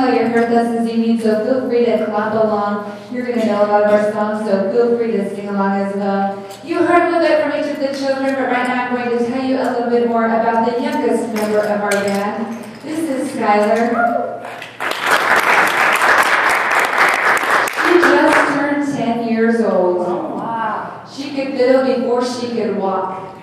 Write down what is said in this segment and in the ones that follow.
how you heard us this evening, so feel free to clap along. You're going to know a lot of our songs, so feel free to sing along as well. You heard a little bit from each of the children, but right now I'm going to tell you a little bit more about the youngest member of our band. This is Skylar. She just turned 10 years old. Wow. She could fiddle before she could walk.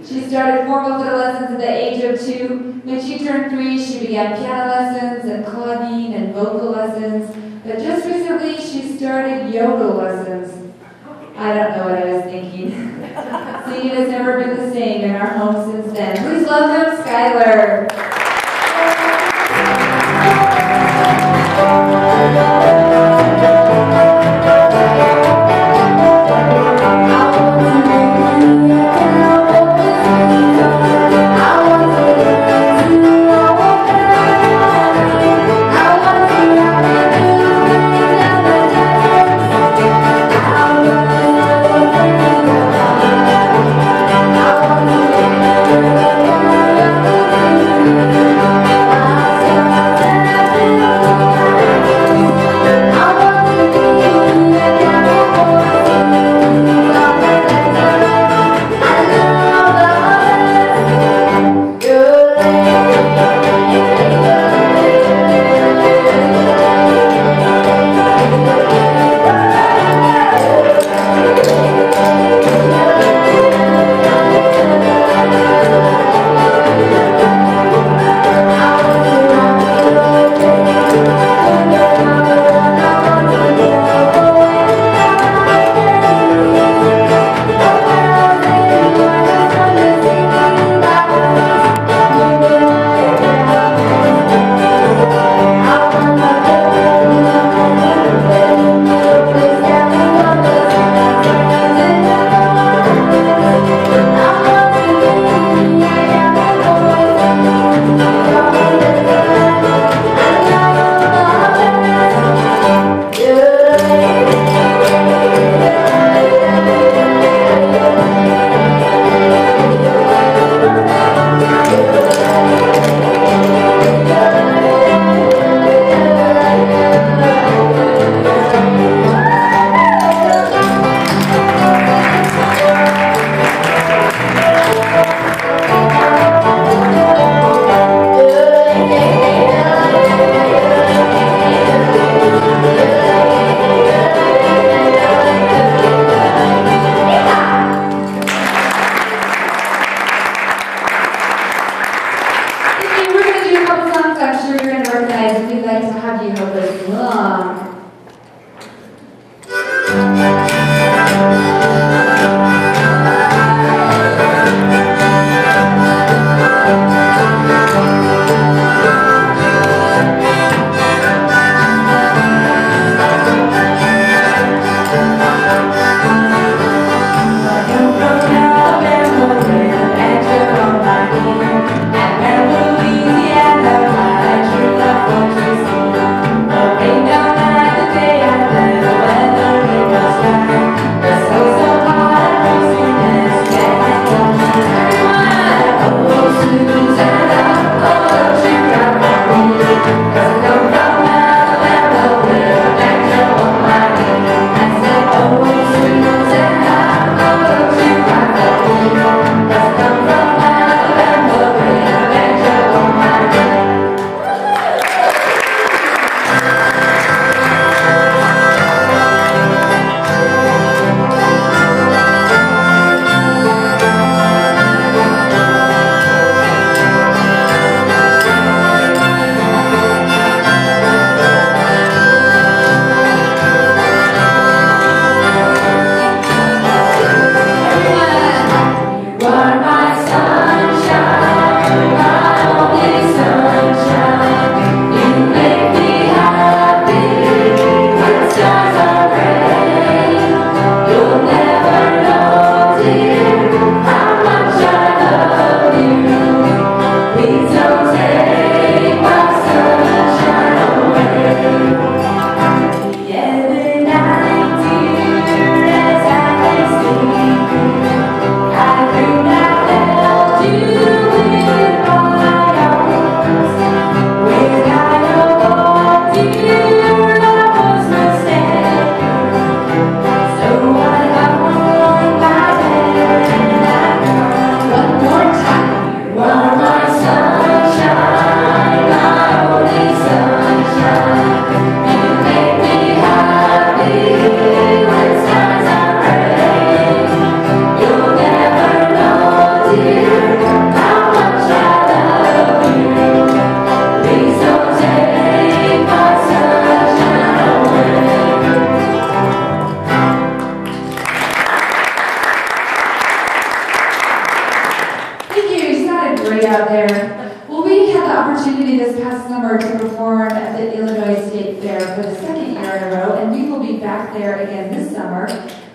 She started formal fiddle lessons at the age of 2. When she turned 3, she began piano lessons and claudine and vocal lessons. But just recently, she started yoga lessons. I don't know what I was thinking. Singing has never been the same in our home since then. Please welcome Skylar. I opportunity this past summer to perform at the Illinois State Fair for the second year in a row, and we will be back there again this summer.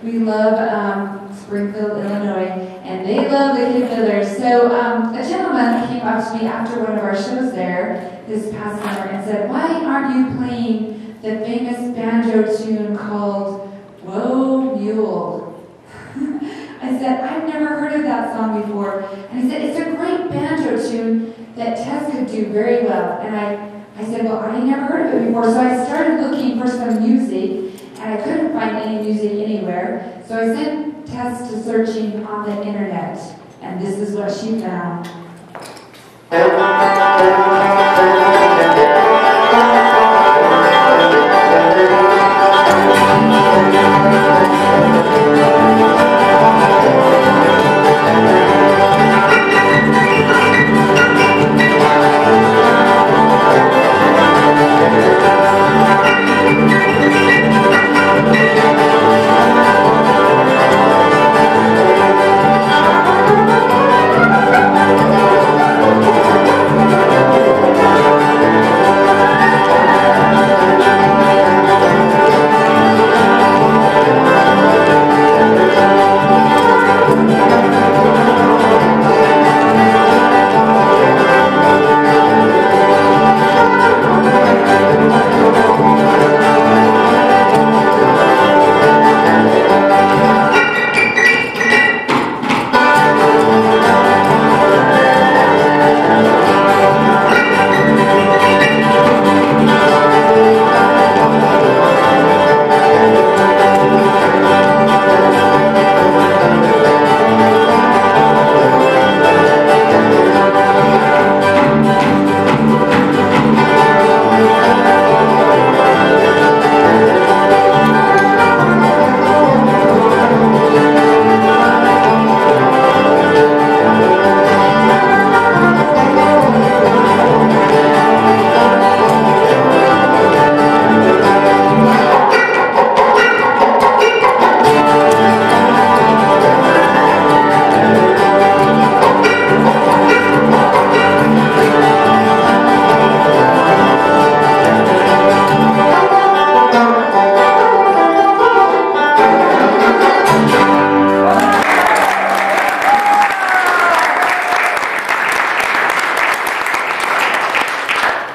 We love Springfield, Illinois, and they love the Fiddlers. So a gentleman came up to me after one of our shows there this past summer and said, "Why aren't you playing the famous banjo tune called Whoa Mule?" I said, "I've never heard of that song before." And he said, "It's a great banjo tune that Tess could do very well." And I said, "Well, I never heard of it before." So I started looking for some music, and I couldn't find any music anywhere. So I sent Tess to searching on the internet, and this is what she found.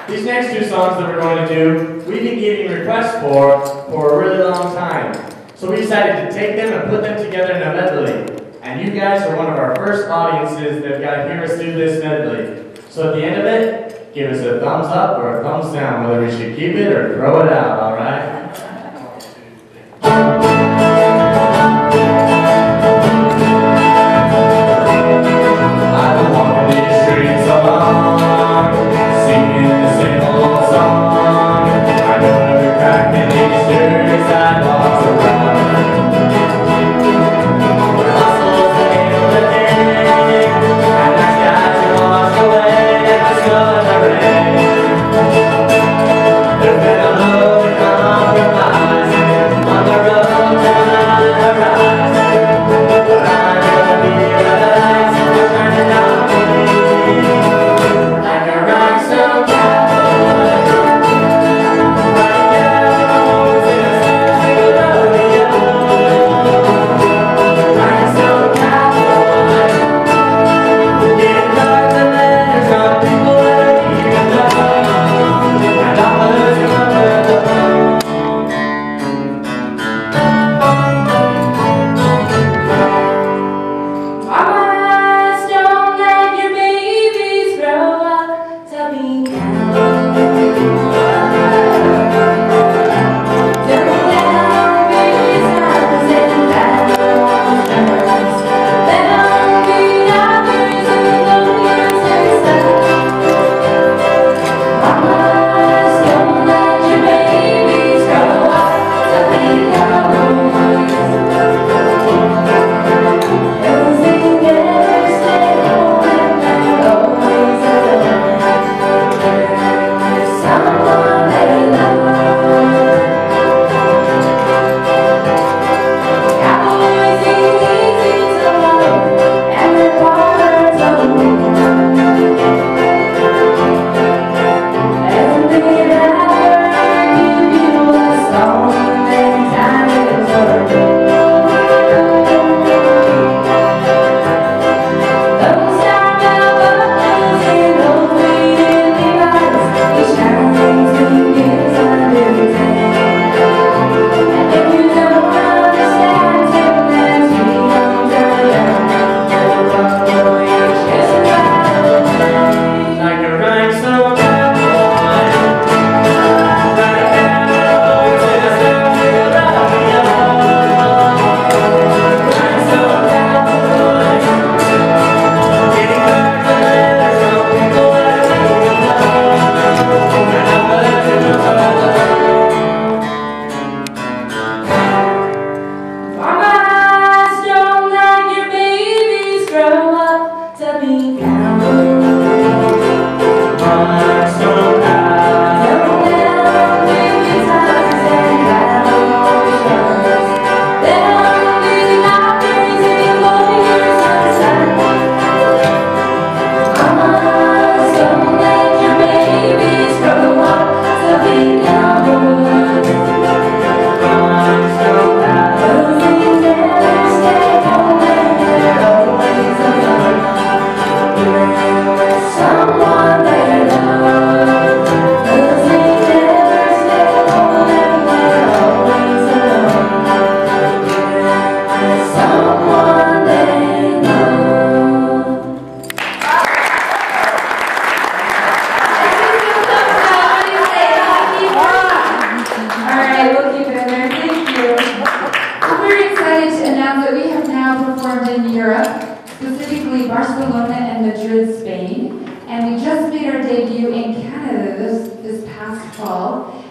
These next two songs that we're going to do, we've been getting requests for a really long time. So we decided to take them and put them together in a medley. And you guys are one of our first audiences that got to hear us do this medley. So at the end of it, give us a thumbs up or a thumbs down, whether we should keep it or throw it out, all right? There's been a love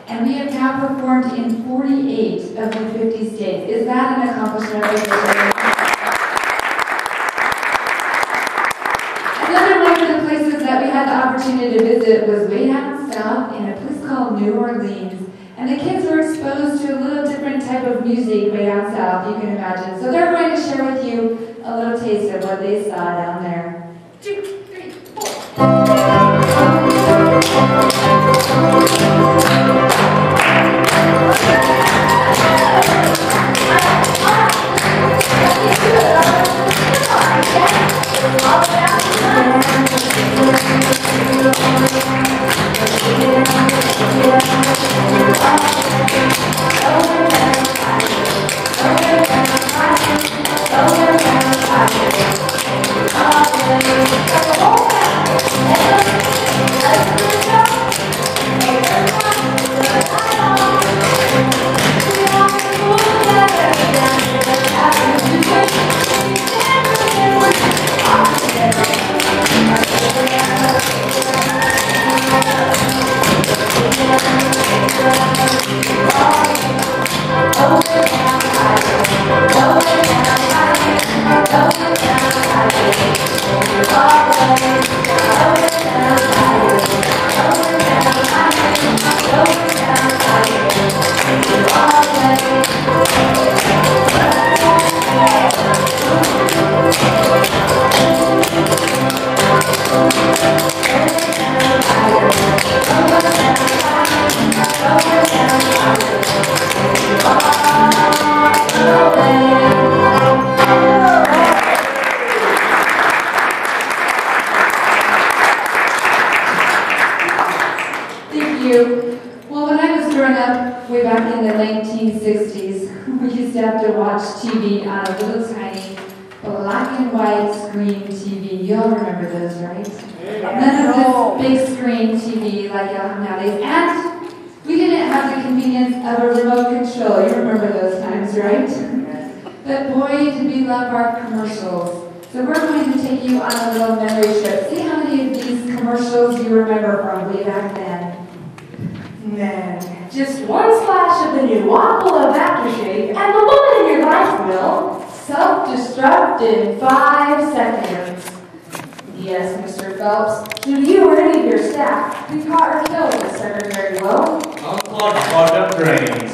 and we have now performed in 48 of the 50 states. Is that an accomplishment right there? Another one of the places that we had the opportunity to visit was way down south in a place called New Orleans. And the kids were exposed to a little different type of music way down south, you can imagine. So they're going to share with you a little taste of what they saw down there. 2, 3, 4. Well, when I was growing up, way back in the 1960s, we used to have to watch TV on a little tiny black and white screen TV. You all remember those, right? None of this big screen TV like you have nowadays. And we didn't have the convenience of a remote control. You remember those times, right? But boy, did we love our commercials. So we're going to take you on a little memory trip. See how many of these commercials you remember from way back then. Man, just one splash of the new Aqua aftershave and the woman in your life will self-destruct in 5 seconds. Yes, Mr. Phelps, should you or any of your staff be caught or killed with Secretary Will? Unclog clogged up drains.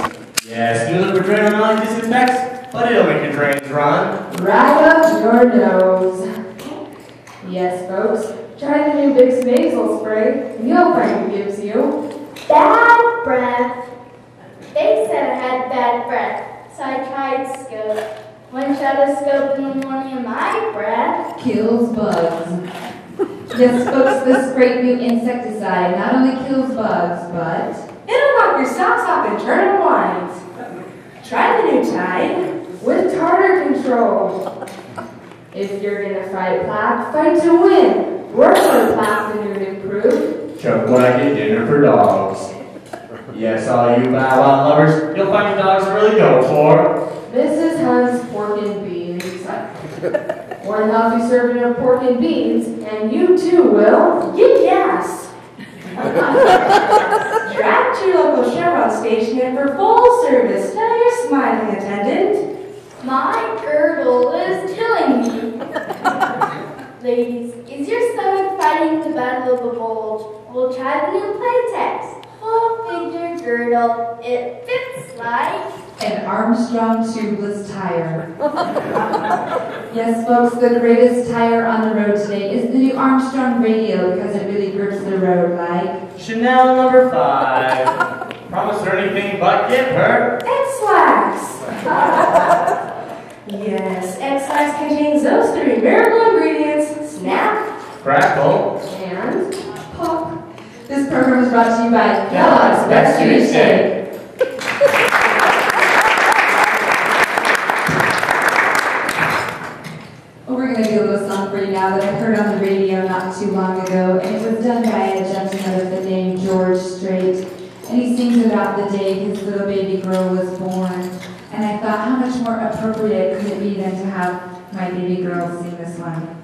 Yes, new liquid drain on disinfects, but it'll make your drains run. Right up your nose. Yes, folks, try the new Vicks nasal spray, and you'll find it gives you bad breath. They said I had bad breath, so I tried Scope. One shot of Scope in the morning and my breath kills bugs. Yes, folks, this great new insecticide not only kills bugs, but it'll knock your socks off and turn them white. Try the new Tide with tartar control. If you're gonna fight plaque, fight to win. Work for plaque the new proof. Chuck what I get dinner for dogs. Yes, all you Bow Wow lovers, you'll find your dogs really go for Mrs. Hunt's pork and beans. One healthy serving of pork and beans, and you too will get gas. Drive to your local Chevron station and for full service, tell your smiling attendant, my girdle is killing me. Ladies, is your stomach fighting the battle of the bulge? We'll try the new Playtex. Full figure girdle. It fits like an Armstrong tubeless tire. Yes, folks, the greatest tire on the road today is the new Armstrong radio because it really grips the road like Chanel number 5. Promise her anything but give her X-Lax. Yes, X-Lax contains those 3 miracle ingredients: snap, crackle, and pop. This program is brought to you by Kellogg's Best Food Shake. Well, we're going to do a little song for you now that I heard on the radio not too long ago, and it was done by a gentleman with the name George Strait, and he sings about the day his little baby girl was born. And I thought, how much more appropriate could it be than to have my baby girl sing this one?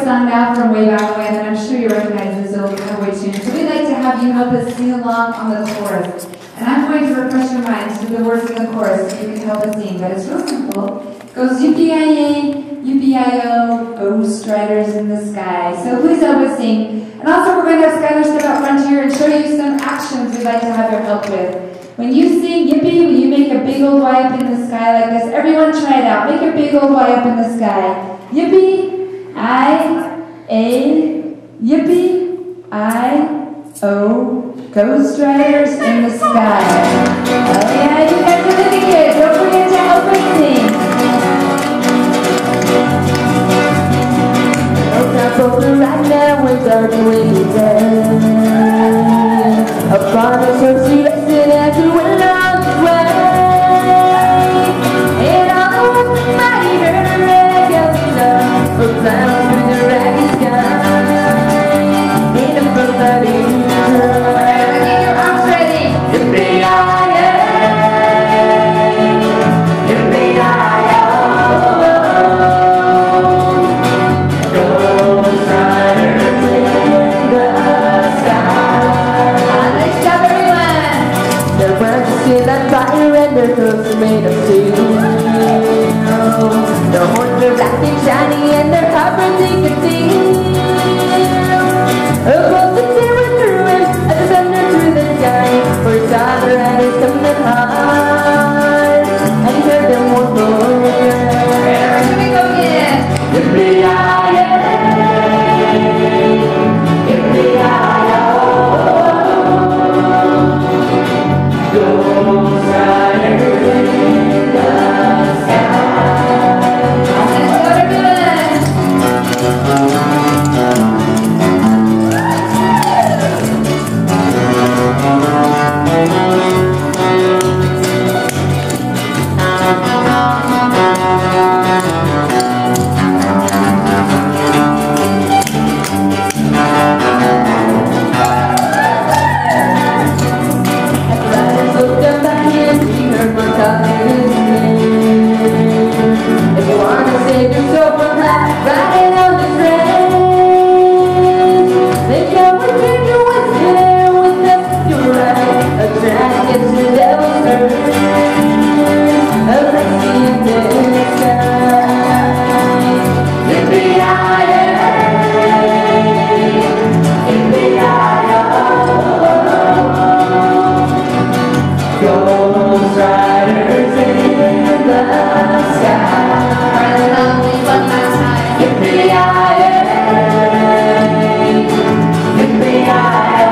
song now from way back when, and I'm sure you recognize this old cowboy tune. So we'd like to have you help us sing along on the chorus. And I'm going to refresh your minds with the words of the chorus so you can help us sing. But it's real simple. It goes yippee-yi-yay, yippee-yi-yo, ghost riders in the sky. So please help us sing. And also we're going to have Skylar step out front here and show you some actions we'd like to have your help with. When you sing yippee, will you make a big old Y up in the sky like this? Everyone try it out. Make a big old Y up in the sky. Yippee, I-A, yippee, I-O, ghost riders in the sky. Oh yeah, you guys are really good. Don't forget to help us sing. Up on the right now with dark windy day. Upon the surface, you exit as you went on the way. And all the ones that might heard a regular for clowns through the ragged sky. In a boat that is Get your arms ready. yippee-yi-yay, yippee-yi-yo. Ghost riders in the sky. Nice job, everyone. Their branches in that fire and their hooves are made of steel. Their horns are black and shiny and their hoppers they can feel. Above the terror through him, as the thunder through the sky. For his daughter and his coming hard, and he heard them one more. Here we go again. Yippee-yi-yay, yippee-yi-yo. Ghost riders in the sky. Let's go, everyone. riders in the sky. Tell me one last time. Yippee-yi-yay, yippee-yi-yo.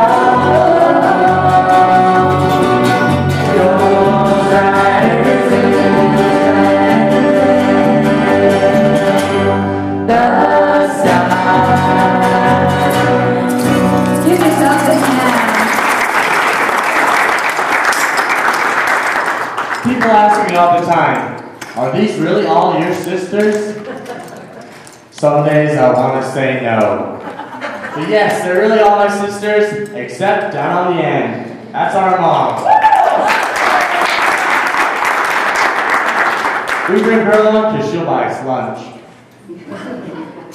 Those riders in the sky. Give yourself a hand. People ask me all the time, are these really all your sisters? Some days I want to say no. But yes, they're really all my sisters, except down on the end. That's our mom. We bring her along because she'll buy us lunch.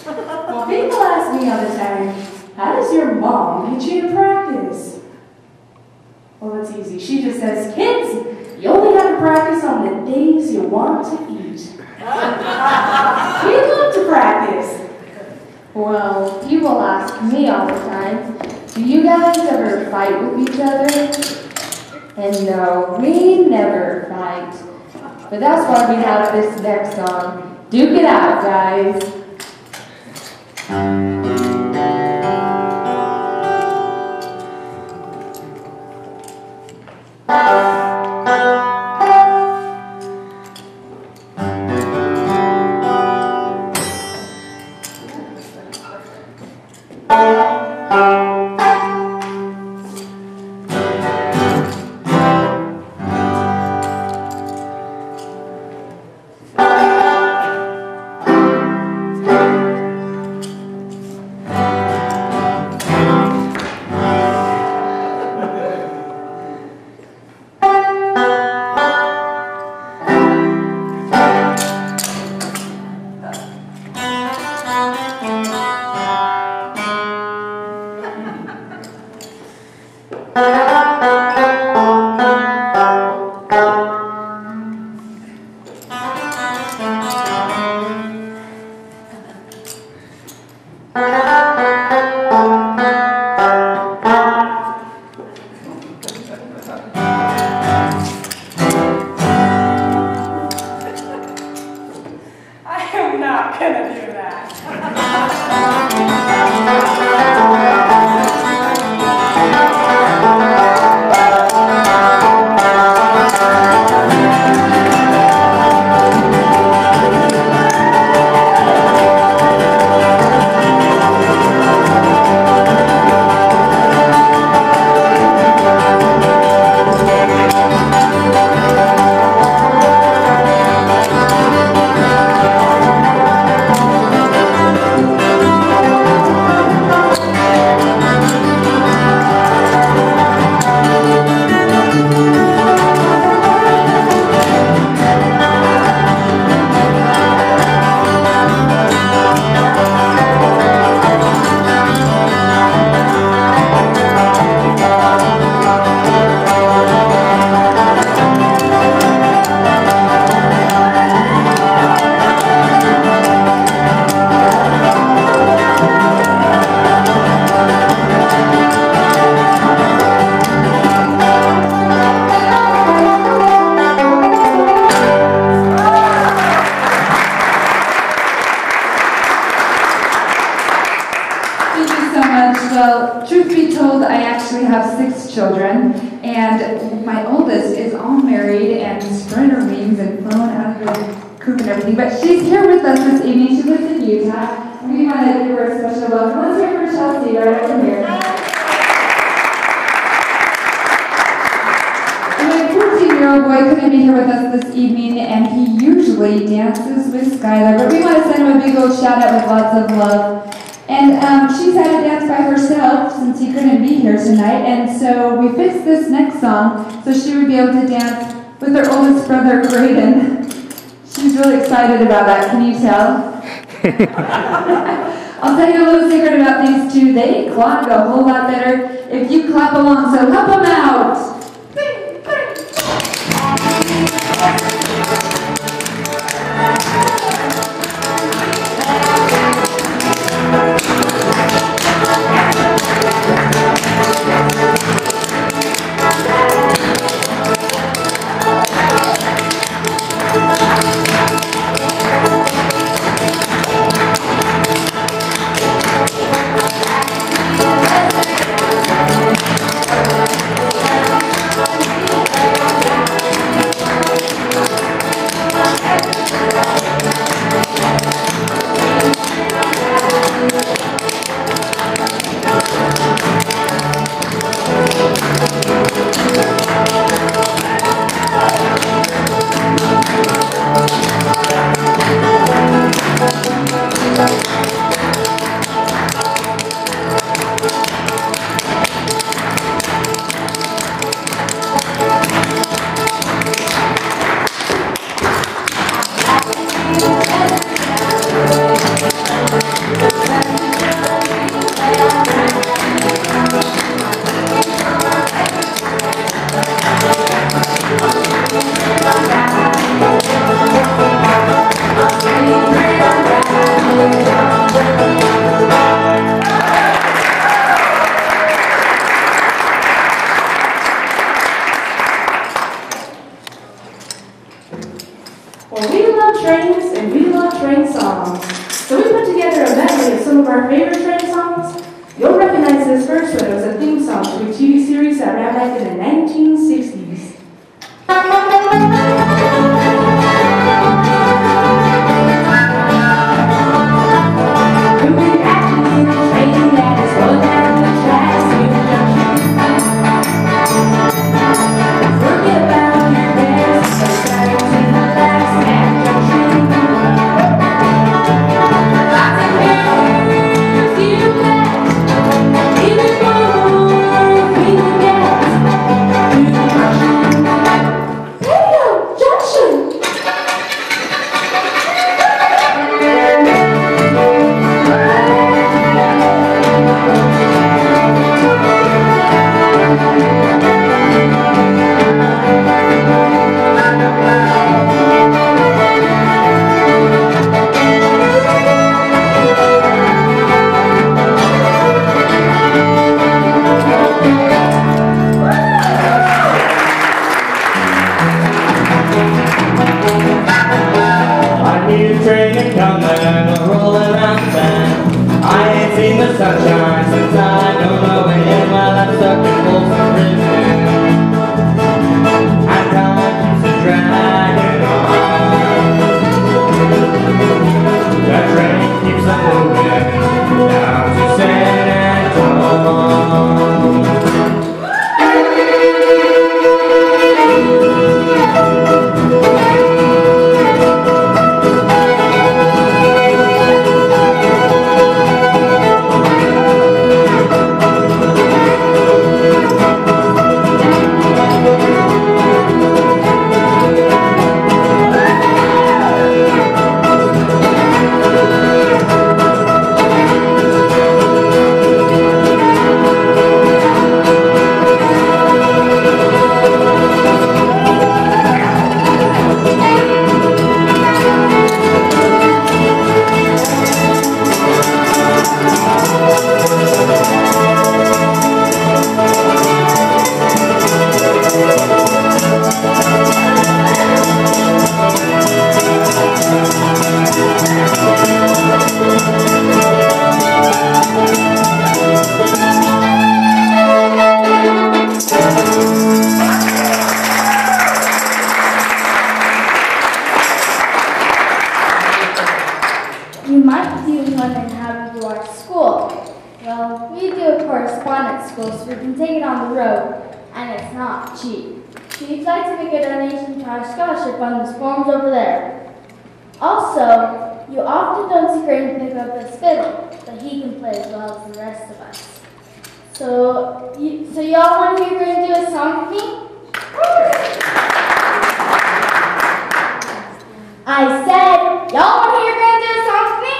Well, people ask me all the time, how does your mom get you to practice? Well, it's easy. She just says, kids, you only have to practice on the days you want to eat. We love to practice. Well, people ask me all the time, do you guys ever fight with each other? And no, we never fight. But that's why we have this next song. Duke it out, guys. Well, truth be told, I actually have 6 children, and my oldest is all married and spread her wings and flown out of the coop and everything. But she's here with us this evening. She lives in Utah, and we want to give her a special welcome. Let's hear for Chelsea right over here. And my 14-year-old boy couldn't be here with us this evening, and he usually dances with Skylar, but we want to send him a big old shout out with lots of love. And she's had to dance by herself since he couldn't be here tonight, and so we fixed this next song so she would be able to dance with her oldest brother, Graydon. She's really excited about that, can you tell? I'll tell you a little secret about these two. They clock a whole lot better if you clap along, so help them out! Well, we love trains and we love train songs. So we put together a medley of some of our favorite train songs. You'll recognize this first one. It was a theme song to a TV series that ran back in the 1960s. Moving back in a train that is rolling down the tracks in the junction. Forget about your best, so starting to relax at the junction. Lots of girls you met, even more we can get to the junction. There you go, junction! I need a train coming and rolling around the bend. I ain't seen the sunshine since I don't know when. While I'm stuck in Folsom Prison, and time keeps a dragging on. That train keeps on moving down to San Antonio. You might be wondering how we do our school. Well, we do a correspondence school so we can take it on the road, and it's not cheap. If you'd like to make a donation to our scholarship fund, there's forms over there. Also, you often don't see Graham pick up his fiddle, but he can play as well as the rest of us. So y'all want to hear Graham do a song with me? I said, y'all want to hear Graham do a song with me?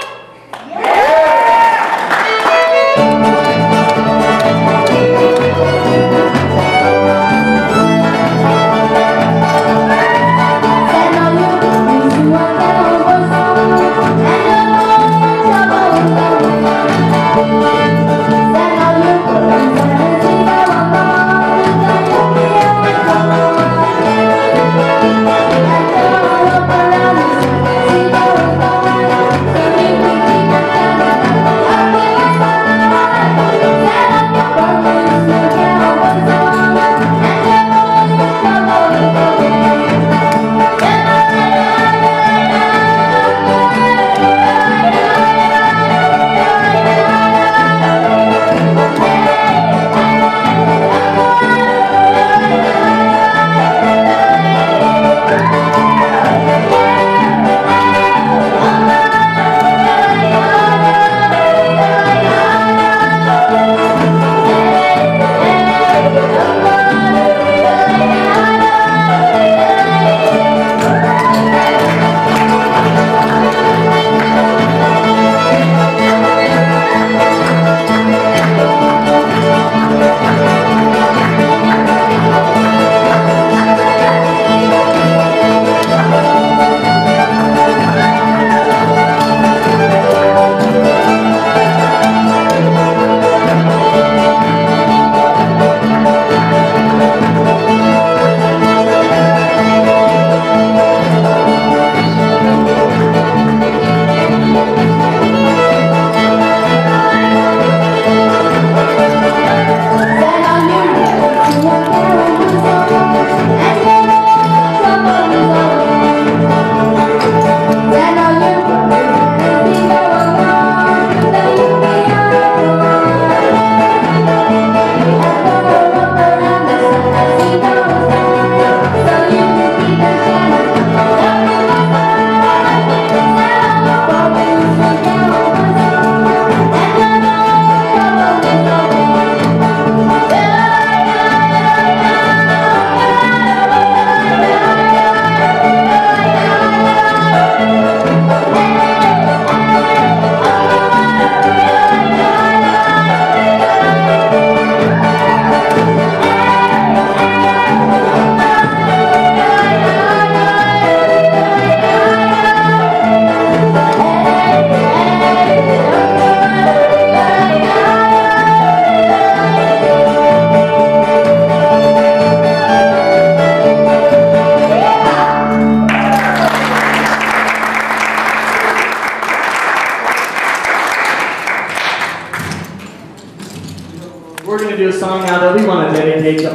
Around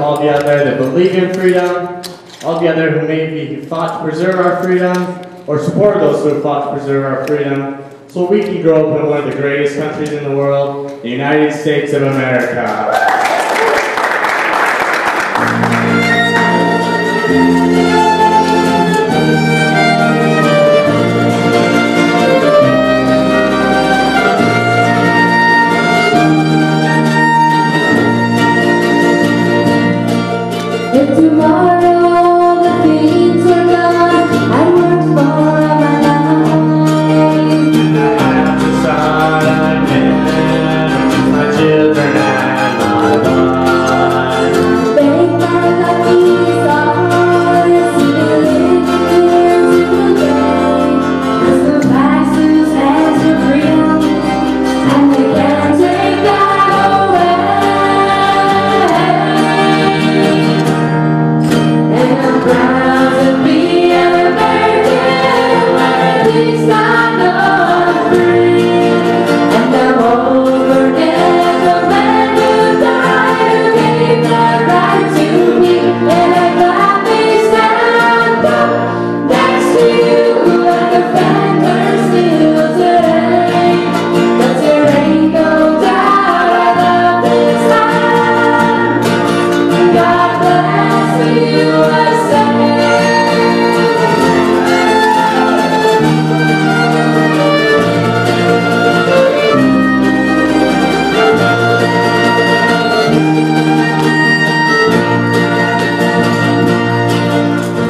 all of you out there that believe in freedom, all of you out there who maybe fought to preserve our freedom, or support those who have fought to preserve our freedom, so we can grow up in one of the greatest countries in the world, the United States of America. If tomorrow the things are gone, I worked for all my life. I have to start again, my children and my wife. Thank my lucky stars, living here today. 'Cause the Max's hands for freedom, and they can't take that away. And I'm proud to be an American, where at least I know I'm free. And I won't forget the man who died, who gave that right to me. And I gladly stand up next to you and defend her still today. 'Cause there ain't no doubt I love this land. God bless the USA.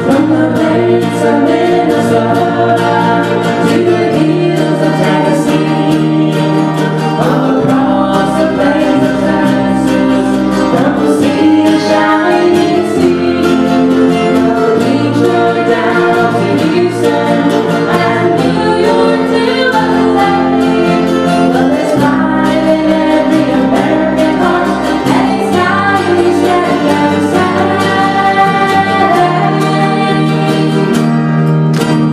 From the plains of Minnesota to the hills of Tennessee, all across the plains of Texas, from the sea to shining sea, from Detroit down to Houston and New York to LA. But there's life in every American heart, and it's time we stand and say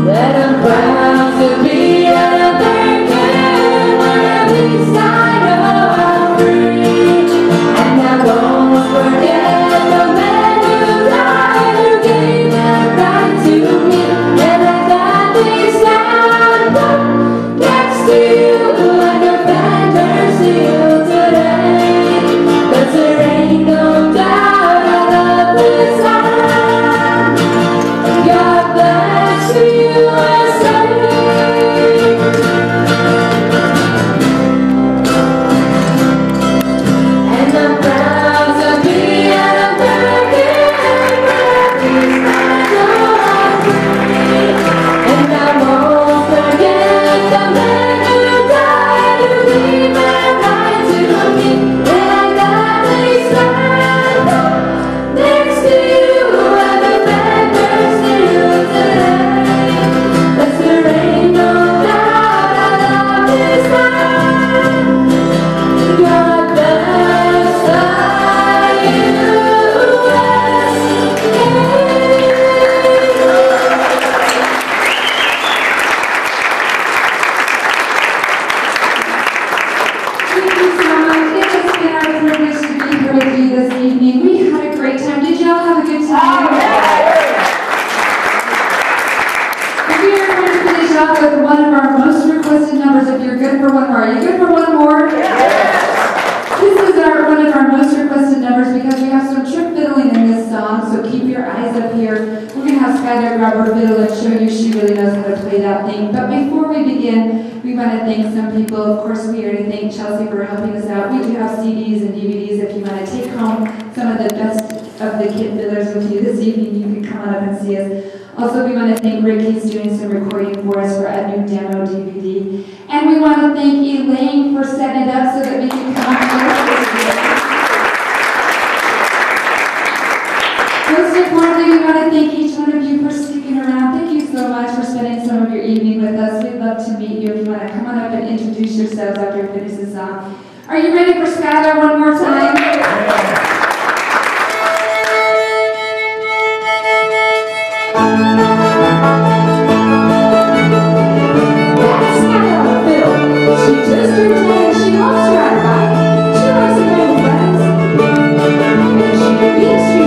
that I'm proud to be an American, where at least I know I'm free. And I won't forget the man who died, who gave that right to me. And I gladly stand up next to you and defend her still today. 'Cause there ain't no doubt I love this land. God bless the USA. And I'm proud to be an American, where at least I know I'm free. And I won't forget the man who died, who gave that right to me. And I gladly stand up next to you and defend her still today. 'Cause there ain't no doubt I love this land. God bless the Thank you so much. It has been our privilege to be here with you this evening. We had a great time. Did y'all have a good time? We are going to finish off with one of our most requested numbers. If you're good for one more, are you good for one more? This is one of our most requested numbers because we have some trick fiddling in this song. So keep your eyes up here. We're going to have Skylar grab her fiddle and show you she really knows how to play that thing. But before we begin, we want to thank some people. Of course, we already thank Chelsea for helping us out. We do have CDs and DVDs. If you want to take home some of the best of the kid fiddlers with you this evening, you can come on up and see us. Also, we want to thank Rick. He's doing some recording for us for a new demo DVD. And we want to thank Elaine for setting it up so that we can come up here. Most importantly, we want to thank each one of you for sticking around. Thank you so much for spending some of your evening with us. We'd love to meet you. If you want to come on up and introduce yourselves after we finish the song. Are you ready for Skylar one more time? That's Skylar on the fiddle. She just turned 10. She loves to ride a bike. She likes to play with friends. And she beats you.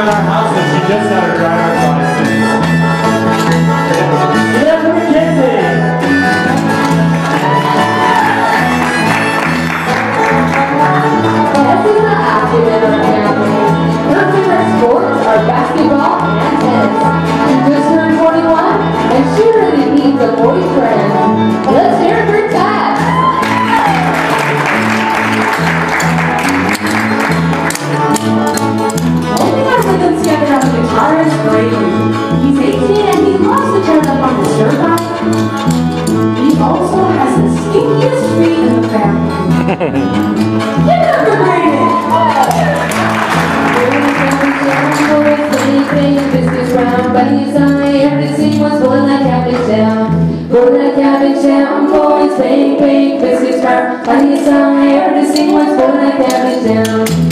around our house and she just got her driver's license. Get up for Mackenzie! This is the active in our family. Her favorite sports are basketball and tennis. She just turned 21 and she really needs a boyfriend. Let's hear it for Ted. Only our rhythm together on the guitar is Brady. He's 18 and he loves to turn up on the dirt bike. He also has the stinkiest feet in the family. Get up for Brady! Biscuits round, bunnies on the air, the scene was going like cabbage down. Going like cabbage down, boys, bang, bang, biscuits round, bunnies on the air, the scene was going like cabbage down.